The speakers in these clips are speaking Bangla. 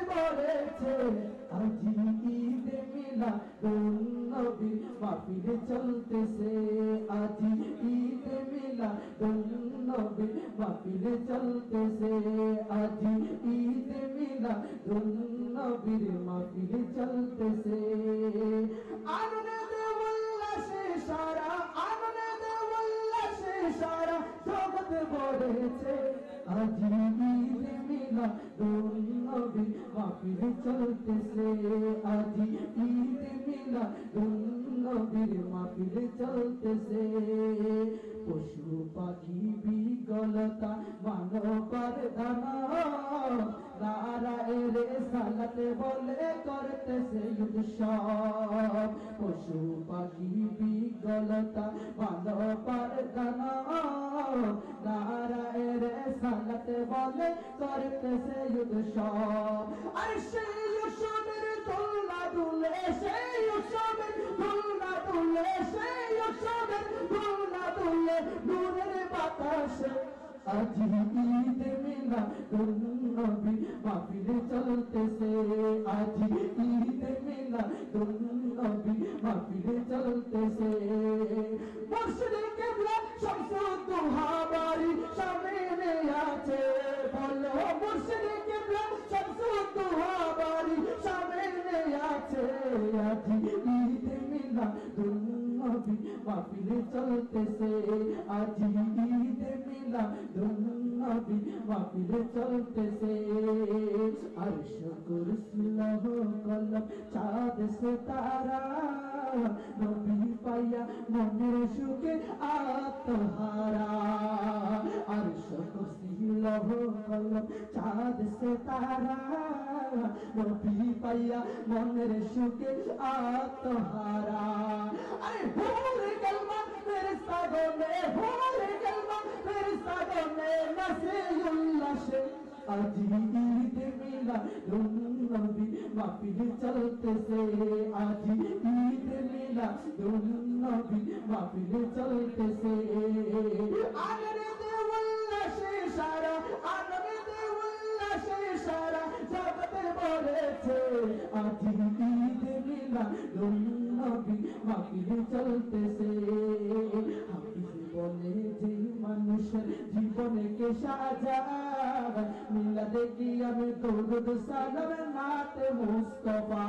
বলেছে আজি ঈদে মিলাদুন্নবী মাহফিল চলতেছে আজি ঈদে মিলাদুন্নবী মাহফিল চলতেছে আজি ঈদে মিলাদুন্নবীর মাহফিল চলতেছে আনন্দে উল্লাসে সারা আনন্দে উল্লাসে সারা জগৎ ভরেছে আজি ঈদে মিলাদুন্নবী মাহফিল চলতেছে আজি ঈদে মিলাদুন্নবীর মাহফিল চলতেছে পশু পাখি বিকলতা মানবার দানা নারায়ে রিসালাতে বলে করতেছে উৎসব পশু পাখি বিকলতা মানবার দানা নারায়ে রিসালাতে বলে করতেছে উৎসব আর সেই উৎসবের দোলনা দুলে সেই উৎসবের দোলনা দুলে সেই উৎসবের দোলনা দুলে নূরের বাতাসে আজি ঈদে মিলাদুন্নবী মাহফিল চলতেছে আজি ঈদে মিলাদুন্নবী মাহফিল চলতেছে মুর্শিদ কিবলা শামসুদ্দোহা বাড়ি সামনে আছে বলো মুর্শিদ কিবলা শামসুদ্দোহা বাড়ি সামনে আছে আজি ঈদে মিলাদুন্নবী মাহফিল চলতেছে আজি ঈদে মিলাদুন্নবী মাহফিল চলতেছে আরশ কুরসি লৌহ কলম চাঁদ সিতারা নবী পাইয়া মনের সুখে আত্মহারা আরশ কুরসি লৌহ কলম চাঁদ সিতারা নবী পাইয়া মনের সুখে আত্মহারা আরে ভোরে কালমা ফেরেশতা গনে ভোরে কালমা ফেরেশতা গনে নাসে উল্লাসে আজি ঈদে মিলাদুন্নবী মাহফিল চলতেছে আজি ঈদে মিলাদুন্নবী মাহফিল চলতেছে আনন্দে উল্লাসে সারা আনন্দে উল্লাসে সারা জগৎ ভরেছে আজি ঈদে মিলাদুন্নবী মাহফিল চলতেছে হাফিজ বলে যে মানুষের জীবনকে সাজায় মিলাদে কিয়ামে দরুদ সালাম নাতে মুস্তাফা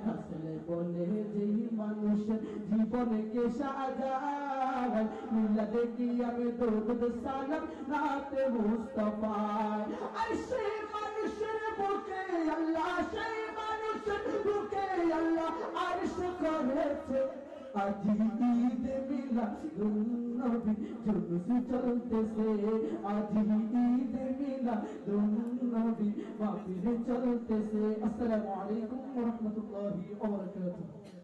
রাসূল বলে যে মানুষের জীবনকে সাজায় মিলাদে কিয়ামে দরুদ সালাম নাতে মুস্তাফা আর সেই মানুষের বুকে আল্লাহ সেই মানুষের বুকে আল্লাহ আরশ করেছে আজি ঈদে মিলাদুন্নবী জুলুস চলতেছে আজি ঈদে মিলাদুন্নবী মাহফিল চলতেছে আসসালামু আলাইকুম ওয়া রাহমাতুল্লাহি ওয়া বারাকাতুহু।